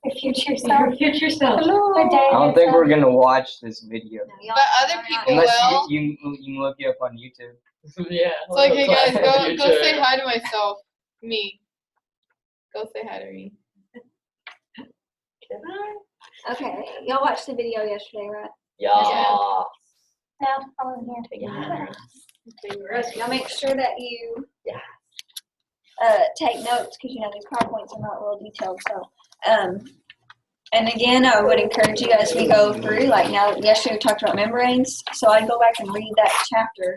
Your future self. Your future self. Hello. I don't think we're gonna watch this video. But other people Unless will. you can look it up on YouTube. Yeah. It's like, hey guys, go Future. say hi to myself. Me. Go say hi to me. Okay, y'all watched the video yesterday, right? Yeah. Now follow here. Y'all make sure that you take notes because you know these PowerPoints are not real detailed. So, and again, I would encourage you as we go through. Like now, yesterday we talked about membranes, so I'd go back and read that chapter.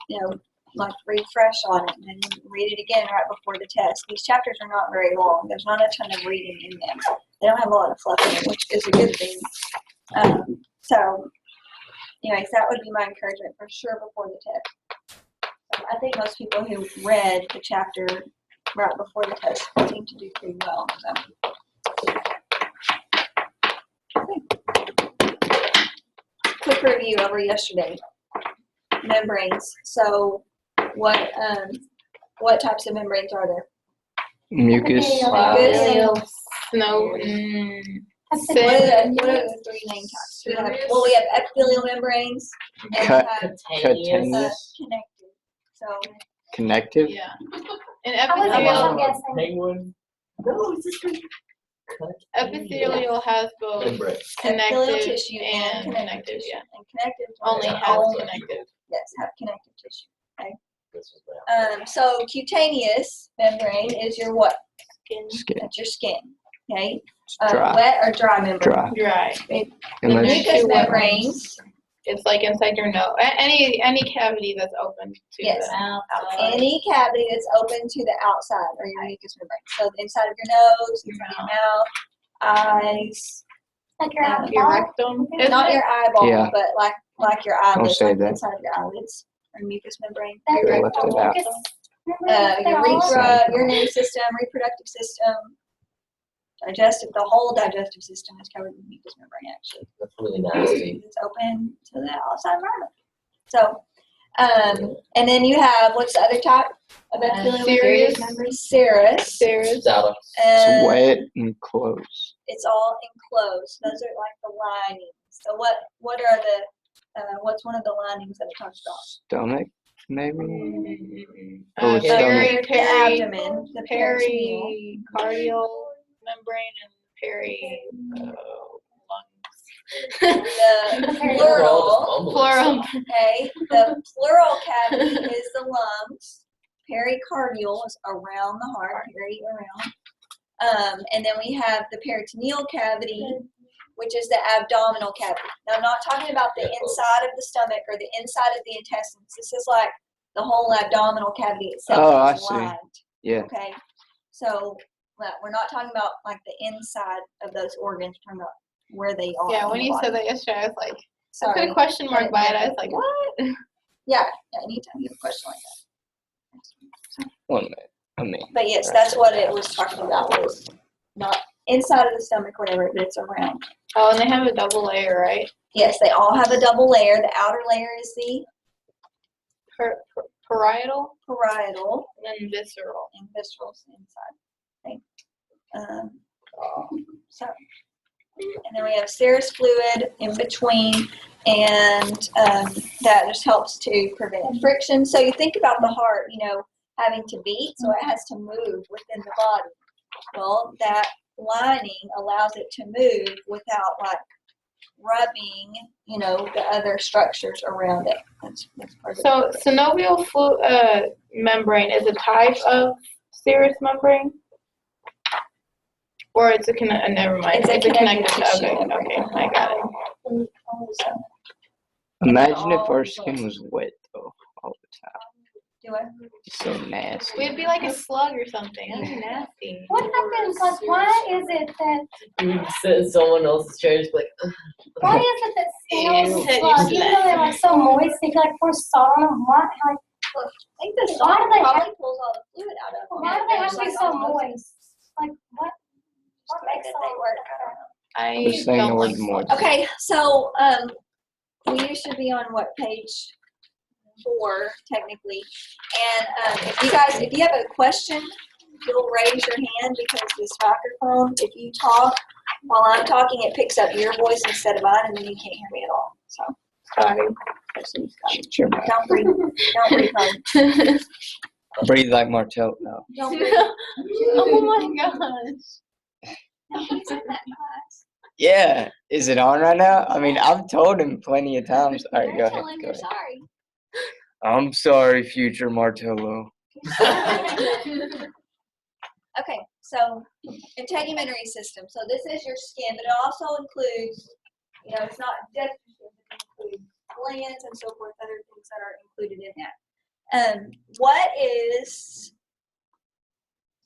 You know, like refresh on it and then read it again right before the test. These chapters are not very long. There's not a ton of reading in them. They don't have a lot of fluff in them, which is a good thing. So, anyways, that would be my encouragement for sure before the test. So I think most people who read the chapter right before the test seem to do pretty well. So. Quick review over yesterday. Membranes. So, what types of membranes are there? Mucus. Mucus. Snow. What are the three main types? We have epithelial membranes and Cutaneous. connective. So Connective. Yeah. And I was epithelial. guessing. Penguin. No, it's just Epithelial has both Membrane. epithelial connective tissue and connective connective. tissue. Yeah. And connective Only are has all- connective. Yes, have connective tissue. This was bad. So cutaneous membrane is your what? Skin. That's your skin. Okay. Dry. Wet or dry membrane? Dry. Dry. Unless Mucous membranes. It's like inside your nose. Any cavity that's open to Yes. the Any cavity that's open to the outside or your mucous membrane. So the inside of your nose, inside of your mouth, eyes, Like your your eyeball. rectum. Isn't not it? your eyeball, Yeah. but like your eyelids, say like the that. inside of your eyelids or mucous membrane. That's You your left it out. mucus. Urethra, urinary system, reproductive system, digestive. The whole digestive system is covered in mucous membrane. Actually, That's really nasty. it's open to the outside environment. So, and then you have what's the other type of epithelial serous. membrane? Serous. Serous. Data. it's wet and closed. It's all enclosed. Those are like the linings. So what are the what's one of the linings that it talks about? Stomach, maybe? Uh, it's stomach. The abdomen, the peritoneal. Pericardial membrane and lungs. The We're pleural. all just Plural. mumbling. Okay, the pleural cavity is the lungs. Pericardial is around the heart, around. And then we have the peritoneal cavity, which is the abdominal cavity. Now, I'm not talking about the inside of the stomach or the inside of the intestines. This is like the whole abdominal cavity itself. Oh, I is see. lined. Yeah. Okay, so we're not talking about like the inside of those organs. We're talking about where they are. Yeah, in when the you body. said that yesterday, I was like, I Sorry. put a question mark by it. I was like, what? Yeah, anytime you have a question like that. 1 minute. I mean. But yes, that's what it was talking about. Was not inside of the stomach, whatever, but it's around. Oh, and they have a double layer, right? Yes, they all have a double layer. The outer layer is the Parietal parietal and then visceral. and visceral's inside. Okay. So, and then we have serous fluid in between, and that just helps to prevent friction. So you think about the heart, having to beat, so it has to move within the body. Well, that lining allows it to move without like rubbing, the other structures around it. That's part of So it. synovial membrane is a type of serous membrane? Or it's a never mind. It's a connective tissue Okay, membrane. I got it. Imagine if our skin was wet, though, all the time. Do I? It's so nasty. We'd be like a slug or something. That'd be nasty. What happens? Like, why is it that? You would sit in someone else's chair and just be like, Why is it that snails Ew. slugs, even though they're like so moist, they feel like pour salt on them? Why? Like, I think the Why salt do they probably have- pulls all the fluid out of them. why do they have to be so moist? Like, what? What makes that them they work? I don't know. I Just saying the don't word like moist. slugs. Okay, so we should be on what, page 4 technically, and if you have a question you'll raise your hand because this microphone, if you talk while I'm talking, it picks up your voice instead of mine, and then you can't hear me at all. So, Sorry. Shut your mouth. don't breathe. Don't breathe hard. Breathe like Martell. No. Don't breathe. Oh my gosh. He's in that class. Yeah. Is it on right now? I mean, I've told him plenty of times. All right, go You're ahead. telling Go you're ahead. sorry. I'm sorry, future Martello. Okay, so integumentary system. So this is your skin, but it also includes, it's not just your skin, but it includes glands and so forth, other things that are included in that. What is,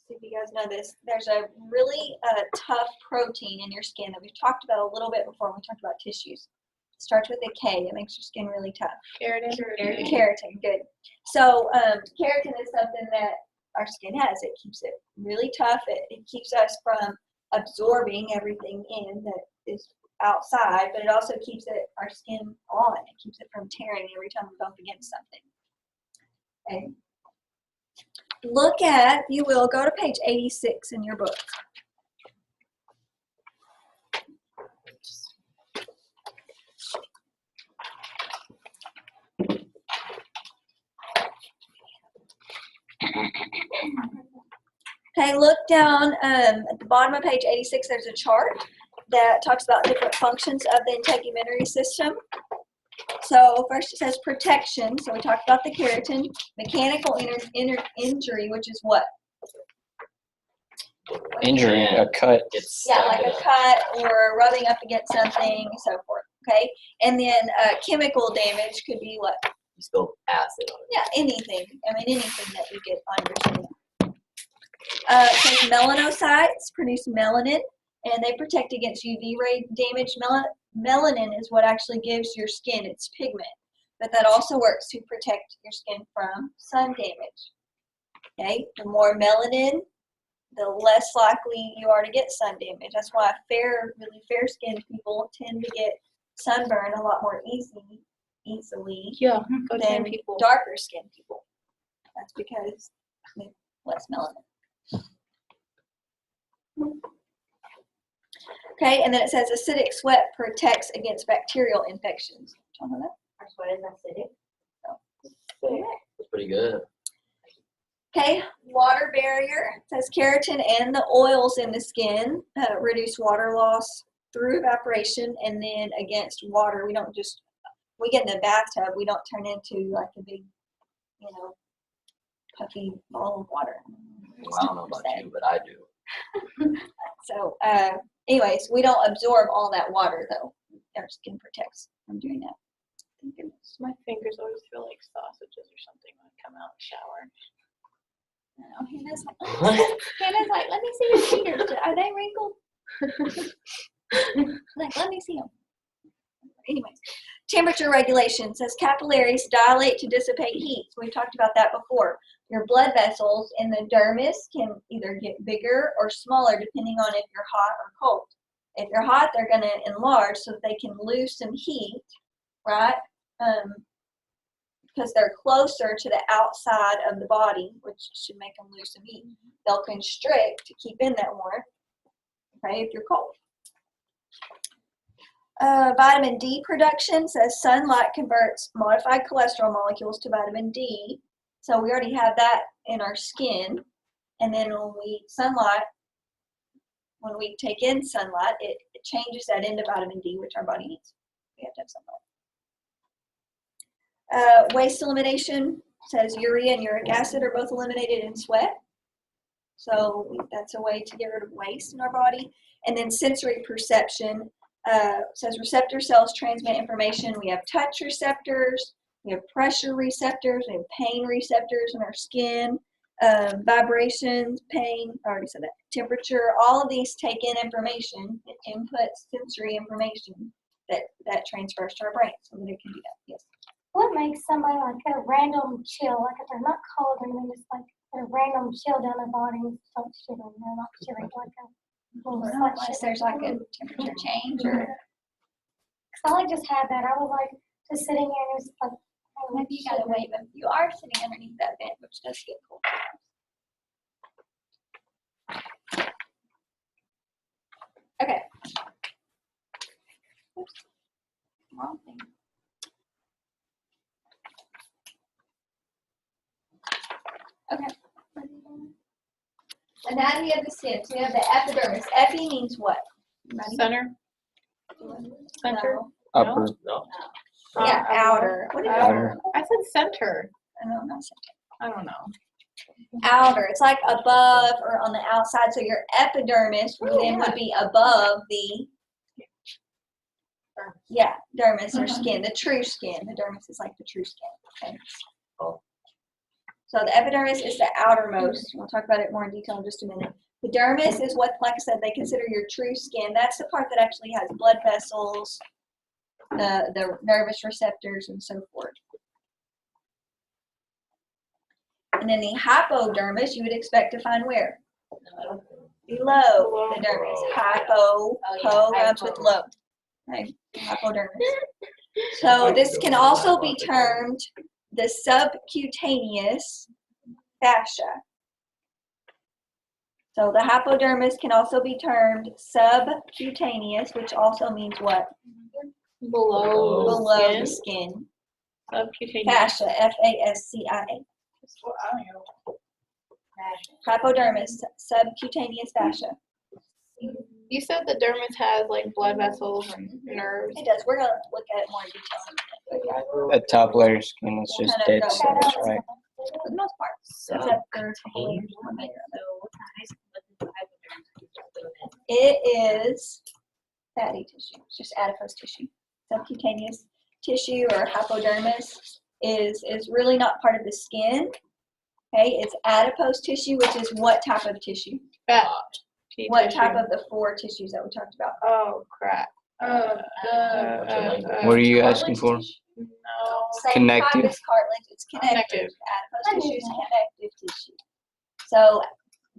see if you guys know this, there's a really tough protein in your skin that we've talked about a little bit before when we talked about tissues. It starts with a K. It makes your skin really tough. Keratin. Keratin, good. So keratin is something that our skin has. It keeps it really tough. It keeps us from absorbing everything in that is outside, but it also keeps our skin on. It keeps it from tearing every time we bump against something. Okay. Look at, if you will, go to page 86 in your book. Okay, look down at the bottom of page 86. There's a chart that talks about different functions of the integumentary system. So first it says protection. So we talked about the keratin. Mechanical injury, which is what? Injury, a cut. Yeah, like a cut or rubbing up against something, so forth. Okay, and then chemical damage could be what? You spill acid on it. Yeah, anything. I mean, anything that you get on your skin. It says melanocytes produce melanin, and they protect against UV ray damage. Melanin is what actually gives your skin its pigment, but that also works to protect your skin from sun damage. Okay, the more melanin, the less likely you are to get sun damage. That's why really fair-skinned people tend to get sunburn a lot more easily Yeah. Go than people. darker-skinned people. That's because they have less melanin. Okay, and then it says acidic sweat protects against bacterial infections. Do you know that? Our sweat is acidic. That's pretty good. Okay, water barrier. It says keratin and the oils in the skin reduce water loss through evaporation and then against water. We get in the bathtub, we don't turn into like a big, puffy ball of water. Well, I don't know about you, but I do. So, anyways, we don't absorb all that water though. Our skin protects from doing that. Thank goodness. My fingers always feel like sausages or something when I come out of the shower. I know, Hannah's like, let me see your fingers. Are they wrinkled? Like, let me see them. Anyways, temperature regulation says capillaries dilate to dissipate heat. So we talked about that before. Your blood vessels in the dermis can either get bigger or smaller depending on if you're hot or cold. If you're hot, they're going to enlarge so that they can lose some heat, right? Because they're closer to the outside of the body, which should make them lose some heat. They'll constrict to keep in that warmth, okay, if you're cold. Vitamin D production says sunlight converts modified cholesterol molecules to vitamin D. So we already have that in our skin. And then when we take in sunlight, it changes that into vitamin D, which our body needs. We have to have sunlight. Waste elimination says urea and uric acid are both eliminated in sweat. So that's a way to get rid of waste in our body. And then sensory perception says receptor cells transmit information. We have touch receptors, we have pressure receptors, we have pain receptors in our skin, vibrations, pain, I already said that, temperature, all of these take in information, it inputs sensory information that transfers to our brain so that it can do that. Yes. What makes somebody like a random chill, like if they're not cold and then just like a random chill down their body and start shivering, they're not shivering like a little slight Unless there's like a temperature change or Cause I just had that. I was like just sitting here and it was like maybe you gotta wait, but you are sitting underneath that vent, which does get cold. Wrong thing. Okay. Anatomy of the skin. So we have the epidermis. Epi means what? Anybody? Center. Center. No. Upper. No. Yeah, outer. What did I Outer. I said center. know, not center. I don't know. Outer. It's like above or on the outside. So your epidermis then would be above the dermis or skin, the true skin. The dermis is like the true skin. Okay. Oh. So the epidermis is the outermost. We'll talk about it more in detail in just a minute. The dermis is what, like I said, they consider your true skin. That's the part that actually has blood vessels, the nervous receptors, and so forth. And then the hypodermis, you would expect to find where? Below the dermis. Hypo, po rhymes with low. Okay, hypodermis. So this can also be termed the subcutaneous fascia. So the hypodermis can also be termed subcutaneous, which also means what? Below Below the the skin. skin. Subcutaneous. Fascia, F-A-S-C-I-A. Hypodermis, subcutaneous fascia. You said the dermis has like blood vessels and nerves. It does. We're going to look at it more in detail in a minute. But yeah, The top layer skin is just dead cells, right? for the most part. Except for a couple layers, one layer of it. It is fatty tissue. It's just adipose tissue. Subcutaneous tissue or hypodermis is really not part of the skin. Okay, it's adipose tissue, which is what type of tissue? Fat. What tissue. type of the four tissues that we talked about? Oh crap. What are you asking for? No. Same Connective. type as cartilage. It's connective. Connective. Adipose tissue is connective tissue. So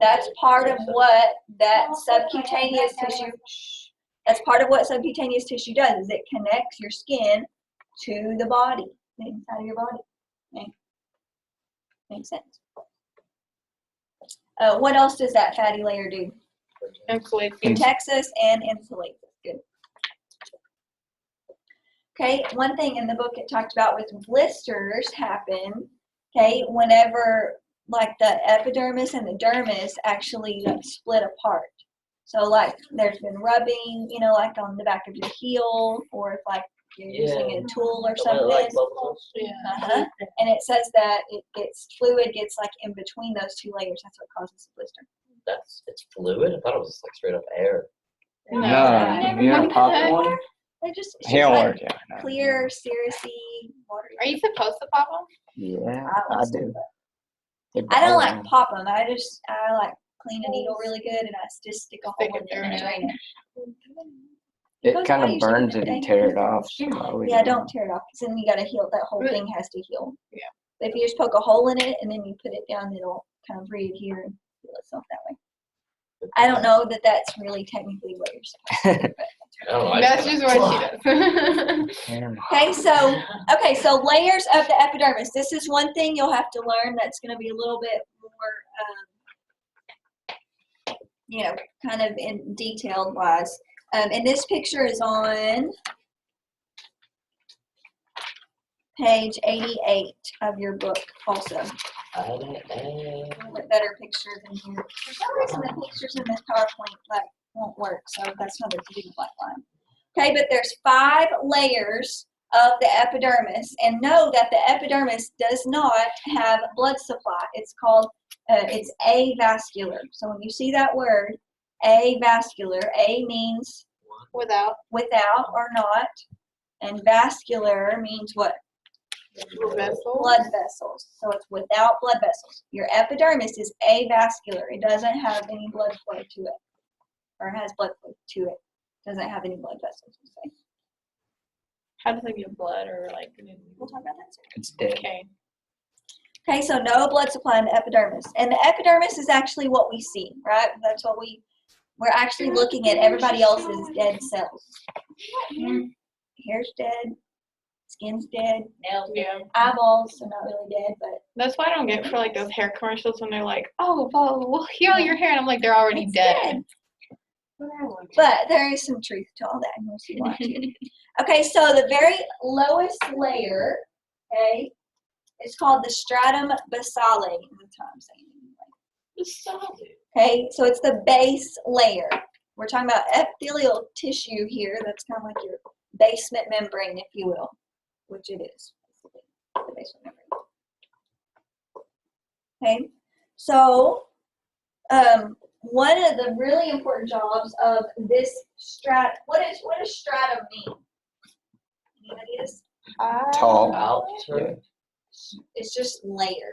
that's part of what that subcutaneous tissue. That's part of what subcutaneous tissue does. Is it connects your skin to the body, the inside of your body. Okay. Makes sense. What else does that fatty layer do? Insulates you. Protects us and insulates us. Good. Okay, one thing in the book it talked about was blisters happen, okay, whenever like the epidermis and the dermis actually like split apart. So like there's been rubbing, you know, like on the back of your heel, or if like you're using a tool or something. Yeah. And it says that fluid gets like in between those two layers. That's what causes a blister. It's fluid? I thought it was just like straight up air. No, never you had ever pop that? one? It's Here, just like work, yeah. no. clear, seriously, watery. Are you supposed to pop them? Yeah, I I like do. They I don't bother like me. pop them. I like clean a needle really good and I just stick a hole Stick in it it and there. drain it. It goes kind away of usually burns within if a you day. tear it off. So I always Yeah, don't tear it off because then you got to heal. That whole thing has to heal. Yeah. But if you just poke a hole in it and then you put it down, it'll kind of readhere and heal itself that way. I don't know that that's really technically what you're supposed to do. But I don't know. I That's just just what she does. Yeah. Okay, so layers of the epidermis. This is one thing you'll have to learn that's going to be a little bit more, kind of in detailed wise. And this picture is on page 88 of your book also. I don't know. A little bit better picture than here. For some reason, the pictures in this PowerPoint won't work, so that's not a big black line. Okay, but there's 5 layers of the epidermis, and know that the epidermis does not have blood supply. It's called, it's avascular. So when you see that word, avascular, A means Without. or not, and vascular means what? Vessels. Blood vessels. So it's without blood vessels. Your epidermis is avascular. It doesn't have any blood flow to it, or has blood flow to it. Doesn't have any blood vessels. Okay. How does it get blood or like? We'll talk about that soon. It's dead. Okay. Okay, so no blood supply in the epidermis. And the epidermis is actually what we see, right? That's what we're actually looking at everybody else's dead cells. Hair's dead, skin's dead, Yeah. eyeballs are not really dead, but That's why I don't get for like those hair commercials when they're like, oh, well, we'll heal your hair, and I'm like, they're already it's dead. dead. But there is some truth to all that, and we'll see why too. Okay, so the very lowest layer, okay, is called the stratum basale. That's how I'm saying it. It's solid. Okay, so it's the base layer. We're talking about epithelial tissue here. That's kind of like your basement membrane, if you will, which it is. The basement membrane. Okay, so one of the really important jobs of this what does stratum mean? Any ideas? Tall. Outer. It's just layer.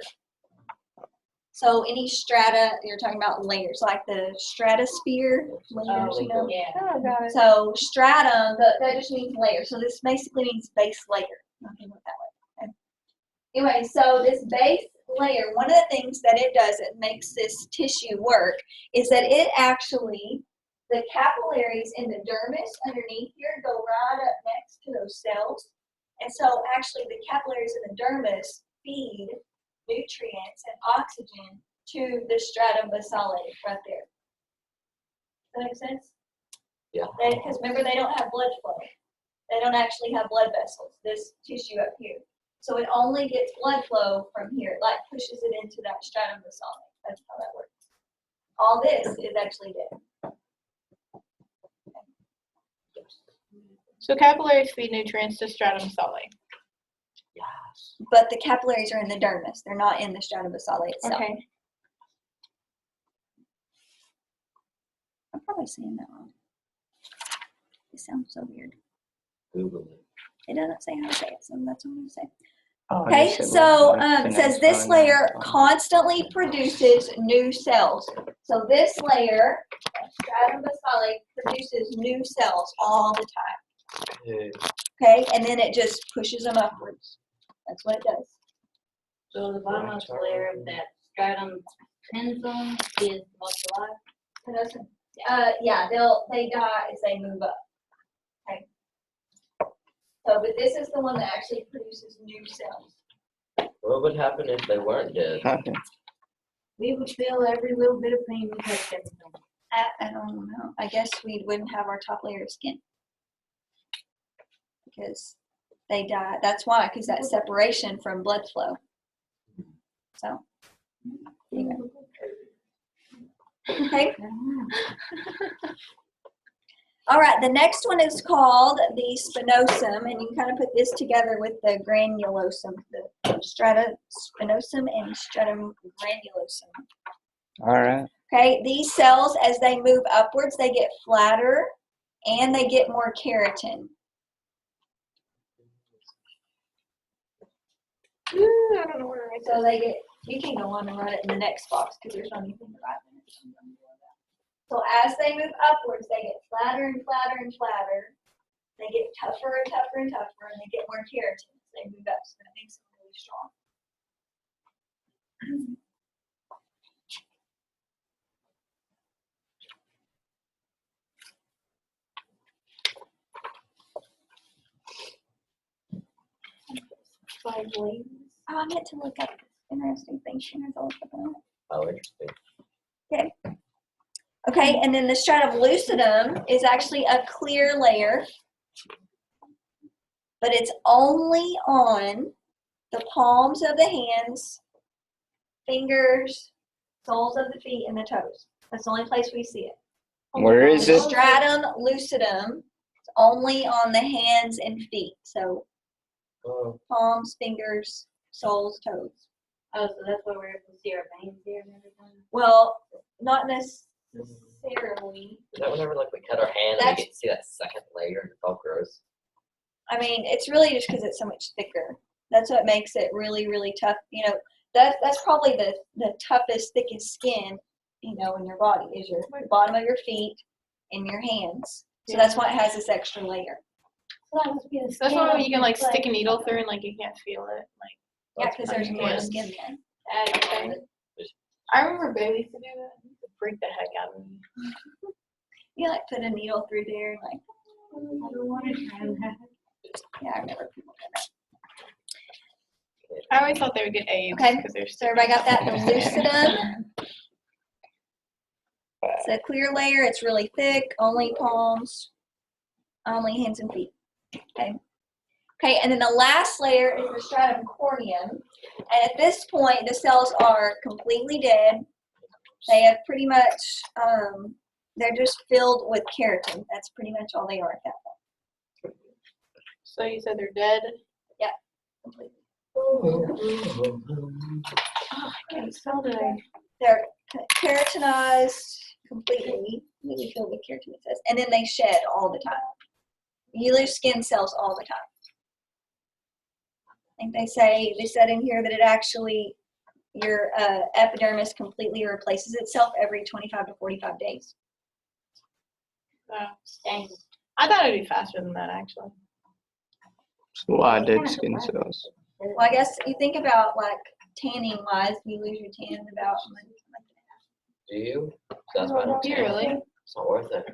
So any strata, you're talking about layers, like the stratosphere layers, you know? Yeah. Oh, got it. So stratum, that just means layer. So this basically means base layer. Okay, look that way. Okay. Anyway, so this base layer, one of the things that it does that makes this tissue work is that it actually, the capillaries in the dermis underneath here go right up next to those cells. And so actually the capillaries in the dermis feed nutrients and oxygen to the stratum basale right there. Does that make sense? Yeah. Because remember, they don't have blood flow. They don't actually have blood vessels, this tissue up here. So it only gets blood flow from here. It like pushes it into that stratum basale. That's how that works. All this is actually dead. So capillaries feed nutrients to stratum basale. Yes. But the capillaries are in the dermis. They're not in the stratum basale itself. Okay. I'm probably saying that wrong. It sounds so weird. Google it. It doesn't say how to say it, so that's what I'm going to say. Oh, Okay, this is so like it says this pronounced layer on constantly produces new cells. So this layer, stratum basale, produces new cells all the time. Hey. Okay, and then it just pushes them upwards. That's what it does. So the bottommost layer of that stratum tensum is most alive. Yeah, they die as they move up. Okay. So, but this is the one that actually produces new cells. What would happen if they weren't dead? Okay. We would feel every little bit of pain we touched every time. I don't know. I guess we wouldn't have our top layer of skin because they die. That's why, because that separation from blood flow. So, anyway. Okay. All right, the next one is called the spinosum, and you can kind of put this together with the granulosum, the spinosum and stratum granulosum. All right. Okay, these cells, as they move upwards, they get flatter and they get more keratin. Ooh, I don't know where So they get, you can go on and write it in the next box because there's not anything to write in it. So as they move upwards, they get flatter and flatter and flatter. They get tougher and tougher and tougher, and they get more keratin as they move up. So that makes them really strong. five lanes. Oh, I meant to look up this interesting thing. She has all stuff on it. Oh, interesting. Okay. Okay, and then the stratum lucidum is actually a clear layer, but it's only on the palms of the hands, fingers, soles of the feet, and the toes. That's the only place we see it. Where is The it? stratum lucidum is only on the hands and feet. So Oh, palms, fingers, soles, toes. Oh, so that's why we're able to see our veins here and everything. Well, not necessarily. is that whenever like we cut our hand and That's- we get to see that second layer and it's all gross? I mean, it's really just because it's so much thicker. That's what makes it really, really tough. You know, that's probably the toughest, thickest skin, you know, in your body is your the bottom of your feet and your hands. So that's why it has this extra layer. So that must be the That's skin why of you can the like leg. stick a needle through and like you can't feel it. Like Yeah, because there's more Yeah. skin there. okay. I remember Bailey used to do that. It used to freak the heck out of me. You like put a needle through there, and like, I don't want to try that. yeah, I remember people doing that. I always thought they would get AIDS Okay, because they're So everybody got that? The lucidum. It's a clear layer. It's really thick. Only palms, only hands and feet. Okay, and then the last layer is the stratum corneum. And at this point, the cells are completely dead. They have pretty much, they're just filled with keratin. That's pretty much all they are at that point. So you said they're dead? Completely. Okay, so they. They're keratinized completely, completely filled with keratin, it says. And then they shed all the time. You lose skin cells all the time. I think they said in here that it actually, your epidermis completely replaces itself every 25 to 45 days. Dang. I thought it'd be faster than that, actually. A lot of dead skin cells. Well, I guess you think about like tanning wise, you lose your tan in about a month. Do you? That's why I don't Do you tan. really? It's not worth it.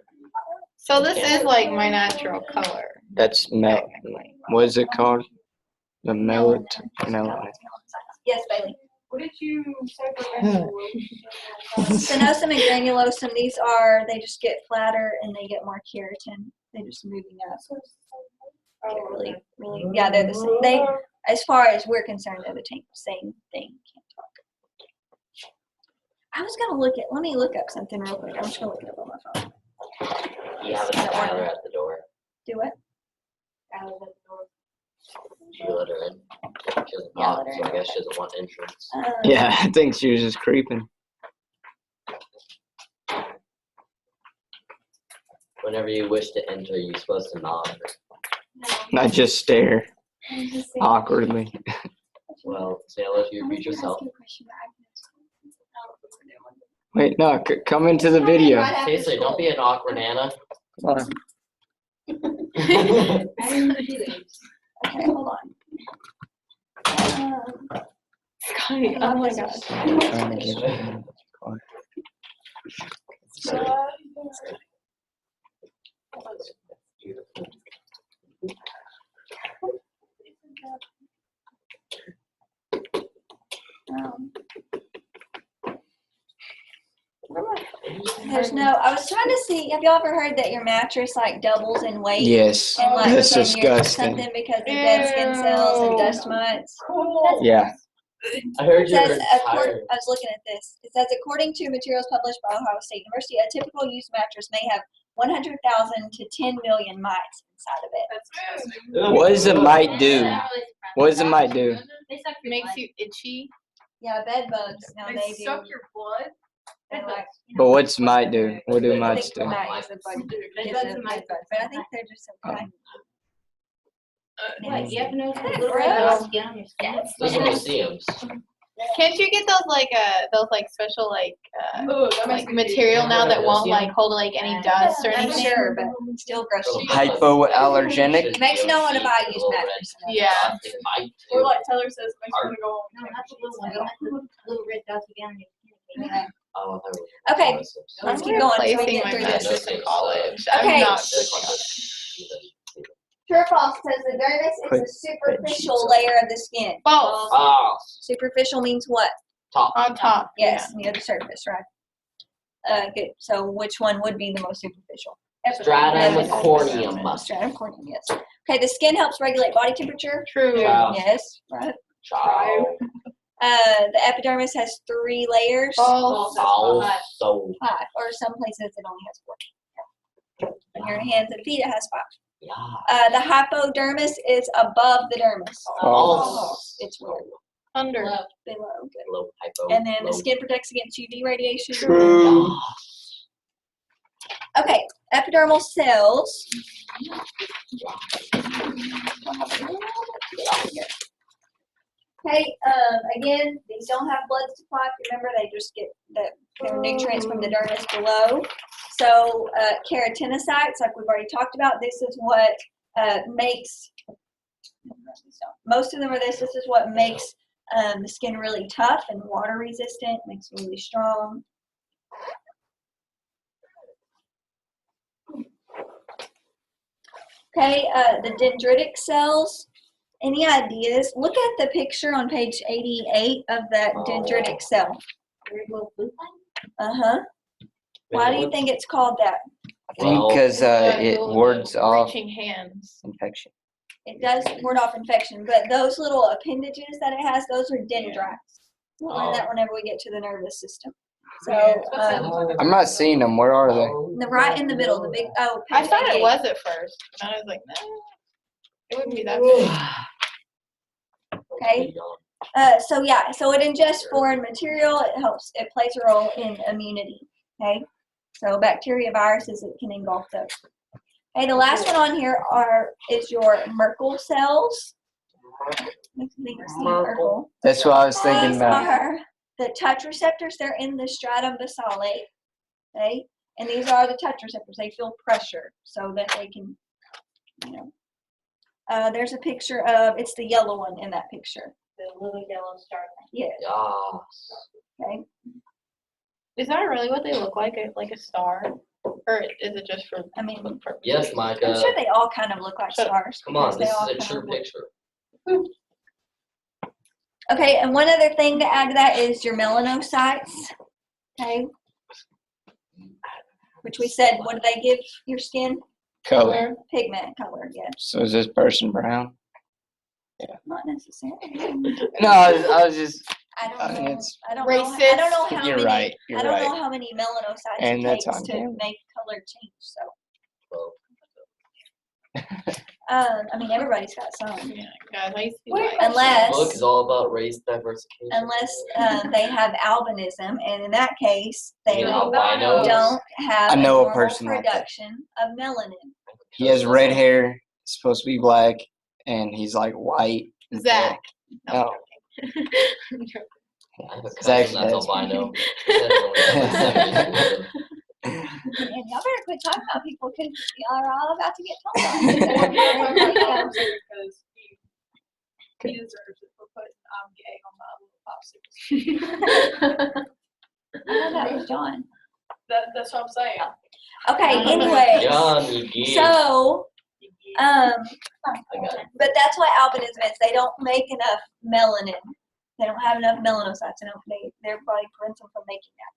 So this is like my natural color. That's Technically. what is it called? The melanin. Yes, Bailey. What did you say for vegetables? Spinosum and granulosum, these are, they just get flatter and they get more keratin. They're just moving up. They're really, really, yeah, they're the same. They, as far as we're concerned, they're the same thing. Can't talk. I was gonna look at, let me look up something real quick. I'm just gonna look it up on my phone. You have a Skylar at the door. Do it. You let her in. She doesn't Yeah, knock, let her so I in. guess she doesn't want entrance. Yeah, I think she was just creeping. Whenever you wish to enter, you're supposed to knock. Not just stare awkwardly. Well, Sailor, you repeat yourself. Wait, no, come into the video. Seriously, don't be an awkward Anna. Come on. Okay, hold on. Scotty, oh my gosh. I'm trying to get it in. There's no, I was trying to see, have y'all ever heard that your mattress like doubles in weight? Yes, And like that's 10 years or disgusting. something because of dead skin cells and dust mites? Yeah. I heard It you were says, tired. I was looking at this. It says, according to materials published by Ohio State University, a typical used mattress may have 100,000 to 10 million mites inside of it. What does a mite do? What does a mite do? Makes you itchy. Yeah, bed bugs. No, They they do. suck your blood. They like, But what's mite do? What do I mites think do? the mite is a bug. Is a bed bug, but I think they're just so kind. What, you have to know Isn't that little gross? red skin on your skin? Those are museums. Can't you get those special material now that won't like hold like any dust or I'm anything? sure, but still gross. Hypoallergenic? It makes no one to buy used mattress. Yeah. Or like Taylor says, makes you want to go home. No, not the little one, not the little red dots again on your skin. Anyway. Oh, Okay. okay. Let's I'm keep going. So we replacing get my through this. mattress in college. Okay. I'm not. True or false? Says the dermis is a superficial layer of the skin. False. Oh, Superficial means what? top. On top. Yes, near the surface, right? Good. So which one would be the most superficial? Stratum corneum. Stratum corneum, yes. Okay, the skin helps regulate body temperature. True. Wow. Yes, right. Child. The epidermis has 3 layers. False. So. 5, or some places it only has 4. In your hands and feet, it has 5. Yeah. The hypodermis is above the dermis. False. It's weird. Under. Below. Good. Low hypo. And then the low. skin protects against UV radiation. True. Okay, epidermal cells. Okay, again, these don't have blood supply. If you remember, they just get their nutrients from the dermis below. So keratinocytes, like we've already talked about, this is what makes, most of them are this. This is what makes the skin really tough and water resistant, makes it really strong. Okay, the dendritic cells. Any ideas? Look at the picture on page 88 of that dendritic cell. Weird little blue thing? Uh-huh. Why do you think it's called that? I think Well- because it Well, wards off reaching hands. infection. It does ward off infection, but those little appendages that it has, those are dendrites. We'll learn that whenever we get to the nervous system. So, I'm not seeing them. Where are they? right in the middle, the big, oh, I page thought it 88. was at first, and I was like, no, it wouldn't be that big. Okay. So yeah, so it ingests foreign material. It plays a role in immunity. Okay. So bacteria, viruses, it can engulf those. Okay, the last one on here is your Merkel cells. Makes me see Merkel. That's what I was thinking These about. are the touch receptors. They're in the stratum basale. Okay, and these are the touch receptors. They feel pressure so that they can, you know. There's a picture of, it's the yellow one in that picture. The little yellow star. Yes. Yes. Okay. Is that really what they look like? Like a star? Or is it just for I mean, look purposes? Yes, I'm Micah. sure they all kind of look like Shut up. stars. Come on, because they this all is a kind true of look- picture. Okay, and one other thing to add to that is your melanocytes. Okay. Which we said, what do they give your skin? Color. Pigment color, yes. So is this person brown? Not necessarily. No, I was just. I don't I mean, know. it's- I don't know how You're many. right. I You're don't know right. how many melanocytes And it that's takes on to camera. make color change. So, Well, I mean, everybody's got some, Yeah, guys, I used to be Wait, like, the unless book is all about race diversification. they have albinism, and in that case, they You know, albinos. don't have I know a normal person like that. production of melanin. He has red hair. It's supposed to be black, and he's like white. and Zach. pale. No. I'm joking. I have a Zach cousin that's has- albino. That's And y'all better quit talking about people because y'all are all about to get told on. Because he deserves it for putting I'm gay on my little popsicles. I know that was John. That's what I'm saying. Okay, anyways. John, you geek. So, I got it. but that's what albinism is. They don't make enough melanin. They don't have enough melanocytes. Their body prevents them from making that.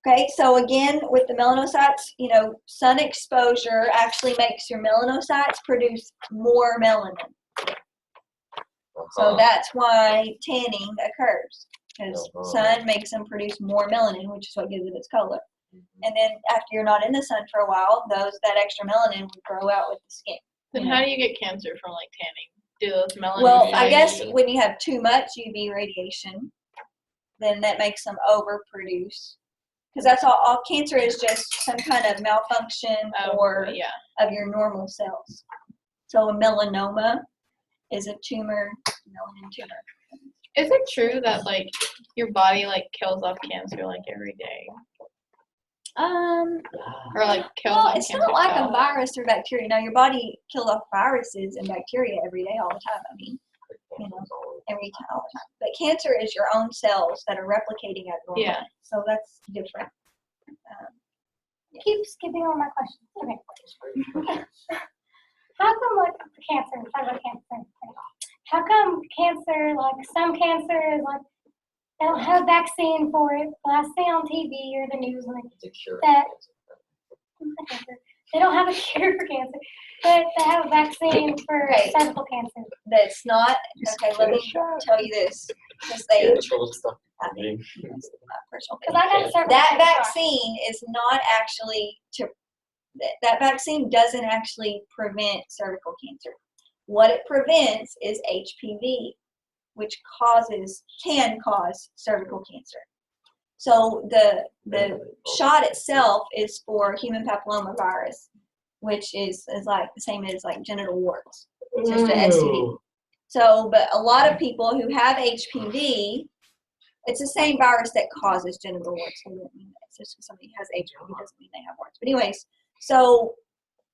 Okay, so again, with the melanocytes, you know, sun exposure actually makes your melanocytes produce more melanin. So that's why tanning occurs, because sun makes them produce more melanin, which is what gives it its color. And then after you're not in the sun for a while, that extra melanin would grow out with the skin. Then how do you get cancer from like tanning? Do those melanocytes? Well, I guess when you have too much UV radiation, then that makes them overproduce. Because that's all cancer is, just some kind of malfunction yeah. of your normal cells. So a melanoma is a tumor, melanin tumor. Is it true that like your body like kills off cancer like every day? Or like kills Well, off it's cancer not like a cells? virus or bacteria. Now, your body kills off viruses and bacteria every day, all the time. I mean, you know, every time, all the time. But cancer is your own cells that are replicating abnormally. Yeah. So that's different. Keep skipping all my questions. Okay. How come, like, the cancer, talk about cancer. How come cancer, like, some cancers, like, they don't have vaccine for it, but I see on TV or the news, like, It's a cure. that they don't have a cure for cancer, but they have a vaccine for Okay. cervical cancer. That's not, okay, let me tell you this. Because they, Yeah, trouble stuff. I think, it's not personal. Because I got cervical That cancer. vaccine is not actually that vaccine doesn't actually prevent cervical cancer. What it prevents is HPV, which can cause cervical cancer. So the shot itself is for human papillomavirus, which is like the same as like genital warts. It's just an STD. So, but a lot of people who have HPV, it's the same virus that causes genital warts. So it's just because somebody has HPV doesn't mean they have warts. But anyways, so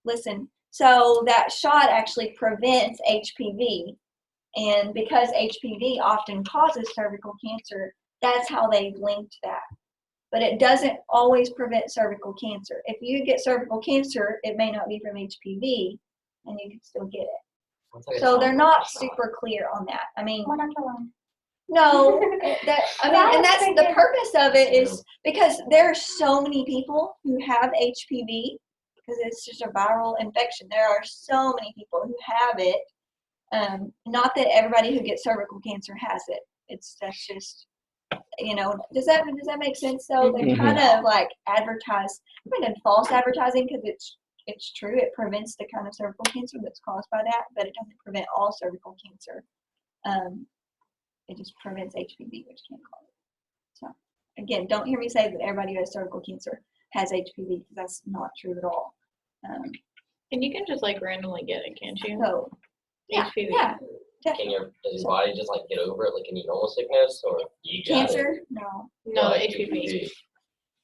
listen. So that shot actually prevents HPV, and because HPV often causes cervical cancer, that's how they've linked that. But it doesn't always prevent cervical cancer. If you get cervical cancer, it may not be from HPV, and you can still get it. So they're not super clear on that. I mean, What Dr. Long? no, and that's the purpose of it is because there are so many people who have HPV because it's just a viral infection. There are so many people who have it. Not that everybody who gets cervical cancer has it. That's just, does that make sense though? They Mhm. kind of like advertise, false advertising, because it's true. It prevents the kind of cervical cancer that's caused by that, but it doesn't prevent all cervical cancer. It just prevents HPV, which can cause it. So again, don't hear me say that everybody who has cervical cancer has HPV, because that's not true at all. And you can just like randomly get it, can't you? So yeah, HPV. yeah, Does your body just like get over it like any normal sickness, or you got it? cancer? No. No, Like HPV.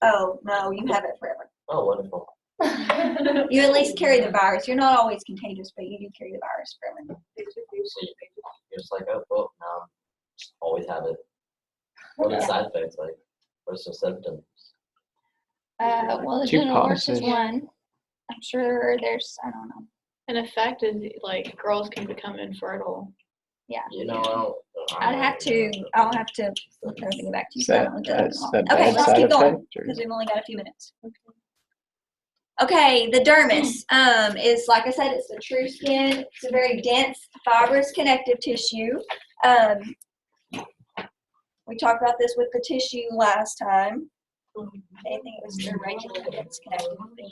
Oh no, you have it forever. Oh, wonderful. You at least carry the virus. You're not always contagious, but you do carry the virus forever. So you're just like, oh, well, now just always have it. What are the side effects like? What are some symptoms? Well, the Two genital warts is causes. one. I'm sure there's, I don't know. An effect is like girls can become infertile. You know, I'll have to look it up and get back to you. Is So I that, don't look it up that's anymore. a Okay, bad let's side keep going effect? Or? because we've only got a few minutes. Okay, the dermis is, like I said, it's the true skin. It's a very dense, fibrous connective tissue. We talked about this with the tissue last time. I think it was irregular dense connective tissue.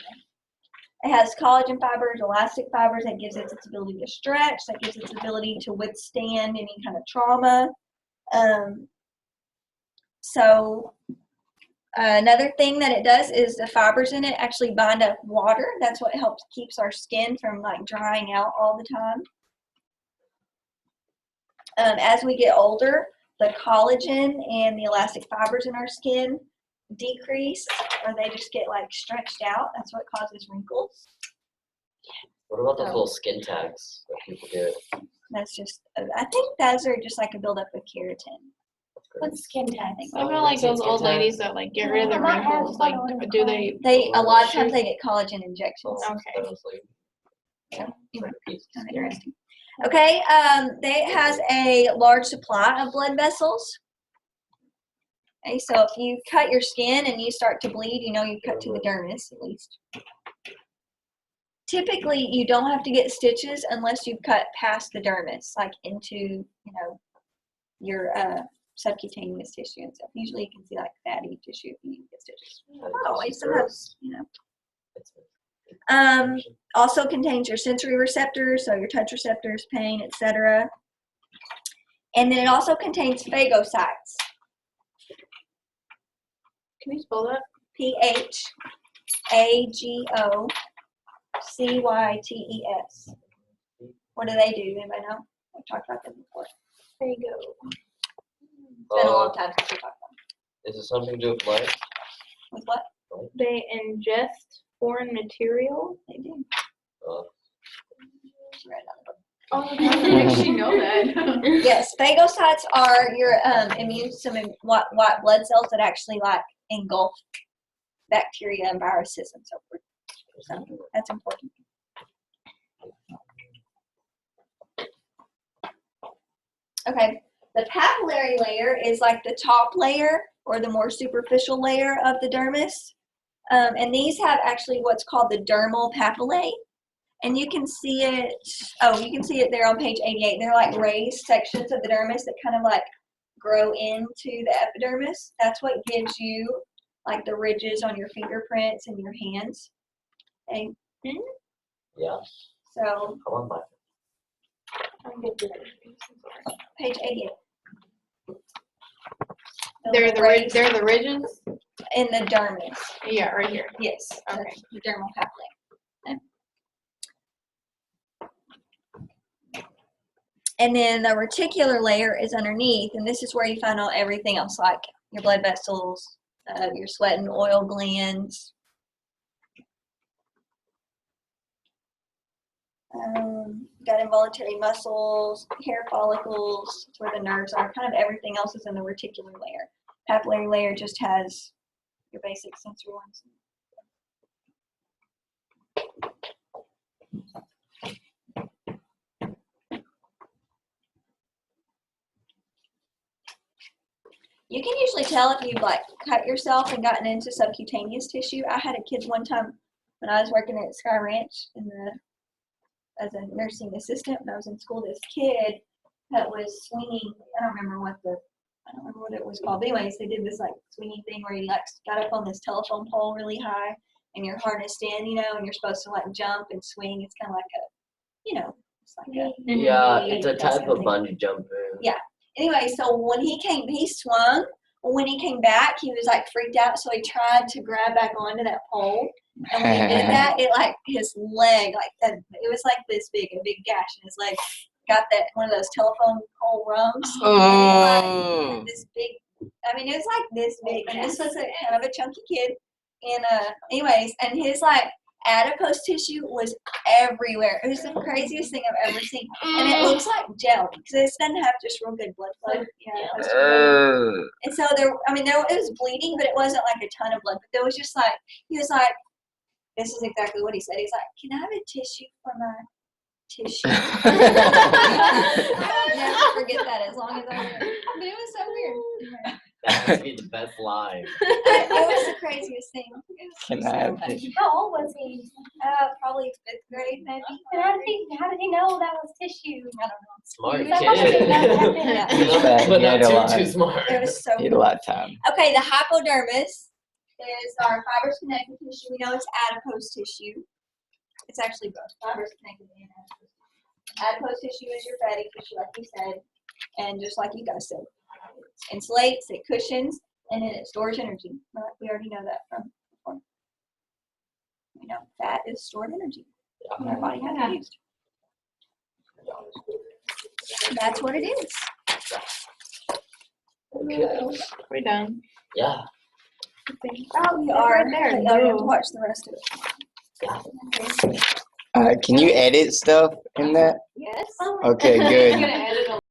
It has collagen fibers, elastic fibers that gives it its ability to stretch, that gives its ability to withstand any kind of trauma. Another thing that it does is the fibers in it actually bind up water. That's what helps keeps our skin from like drying out all the time. As we get older, the collagen and the elastic fibers in our skin decrease, or they just get like stretched out. That's what causes wrinkles. what about those little skin tags that people get? That's just, I think those are just like a buildup of keratin. What's skin I tags? think. What about like those old ladies that like get rid of their I might have wrinkles? Like, one of do them. they? A lot of times they get collagen injections. Okay. So, kind of interesting. Okay, it has a large supply of blood vessels. Okay, so if you cut your skin and you start to bleed, you cut to the dermis at least. Typically, you don't have to get stitches unless you cut past the dermis, like into, your subcutaneous tissue and stuff. Usually you can see like fatty tissue if you get stitches. Not always, sometimes, Also contains your sensory receptors, so your touch receptors, pain, etc. And then it also contains phagocytes. Can you spell that? Phagocytes. What do they do? Anybody know? We've talked about them before. Phago. It's been a long time since we talked about them. Is it something to do with life? With what? They ingest foreign material. They do. She read it on the book. Oh, how did she know that? Yes, phagocytes are your white blood cells that actually like engulf bacteria and viruses and so forth. So that's important. Okay, the papillary layer is like the top layer or the more superficial layer of the dermis. And these have actually what's called the dermal papillae. And you can see it, you can see it there on page 88. They're like raised sections of the dermis that kind of like grow into the epidermis. That's what gives you like the ridges on your fingerprints and your hands. Okay. Yeah. So Come on, Mike. page 88. They're the ridges? In the dermis. Yeah, right here. Yes. Okay. The dermal papillae. Okay. And then the reticular layer is underneath, and this is where you find out everything else, like your blood vessels, your sweat and oil glands. Got involuntary muscles, hair follicles, that's where the nerves are. Kind of everything else is in the reticular layer. Papillary layer just has your basic sensory ones. You can usually tell if you've like cut yourself and gotten into subcutaneous tissue. I had a kid one time when I was working at Sky Ranch as a nursing assistant when I was in school, this kid that was swinging. I don't remember what it was called. But anyways, they did this like swinging thing where he like got up on this telephone pole really high, and you're harnessed in, and you're supposed to like jump and swing. It's kind of like it's like a Yeah, it's a That's type of something. bungee jumping. Yeah. Anyway, so when he swung. When he came back, he was like freaked out, so he tried to grab back onto that pole. And when he did that, it like his leg, like that, it was like this big, a big gash in his leg. Got that one of those telephone pole rungs. Oh. And this big, I mean, it was like this big. And this was a kind of a chunky kid. And anyways, and his like adipose tissue was everywhere. It was the craziest thing I've ever seen. And it looks like gel because it doesn't have just real good blood flow. Oh. And so it was bleeding, but it wasn't like a ton of blood. But there was just like, he was like, this is exactly what he said. He's like, can I have a tissue for my tissue? I'll never forget that as long as I live. But it was so weird. That must be the best line. It was the craziest thing. Can I have this? How old was he? Probably 5th grade, maybe. And how did he know that was tissue? I don't know. Smart That must have kid. been nothing. Yeah. Yeah, But he had not a lot. too smart. It was so He had a lot of time. Okay, the hypodermis is our fibrous connective tissue. We know it's adipose tissue. It's actually both fibrous connective and adipose. Adipose tissue is your fatty tissue, like you said, and just like you guys said, it insulates, it cushions, and then it stores energy. Right? We already know that from before. We know fat is stored energy. And our body has to use. That's what it is. Okay. We're done. Yeah. Oh, we are. Right there. But y'all have to watch the rest of it. Can you edit stuff in that? Yes. Okay, good. Gonna edit a